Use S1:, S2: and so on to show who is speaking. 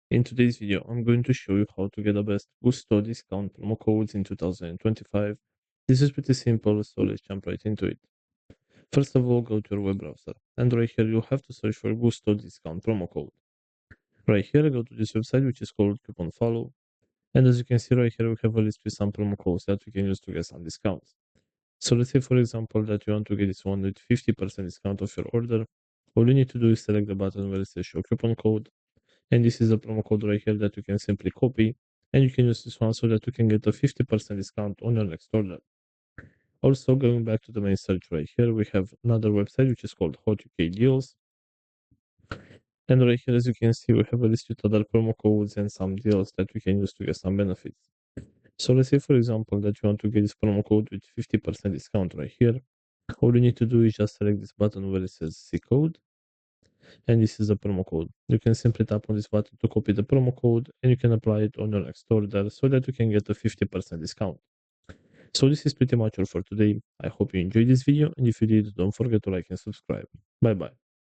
S1: In today's video, I'm going to show you how to get the best Gousto discount promo codes in 2025. This is pretty simple, so let's jump right into it. First of all, go to your web browser, and right here you have to search for Gousto discount promo code. Right here, go to this website which is called Coupon Follow, and as you can see right here, we have a list with some promo codes that we can use to get some discounts. So let's say, for example, that you want to get this one with 50% discount off your order. All you need to do is select the button where it says show coupon code, and this is a promo code right here that you can simply copy, and you can use this one so that you can get a 50% discount on your next order. Also, going back to the main search right here, we have another website which is called Hot UK Deals, and right here, as you can see, we have a list with other promo codes and some deals that we can use to get some benefits. So let's say, for example, that you want to get this promo code with 50% discount right here. All you need to do is just select this button where it says see code, and this is the promo code. You can simply tap on this button to copy the promo code, and you can apply it on your next order so that you can get a 50% discount. So this is pretty much all for today. I hope you enjoyed this video, and if you did, don't forget to like and subscribe. Bye bye.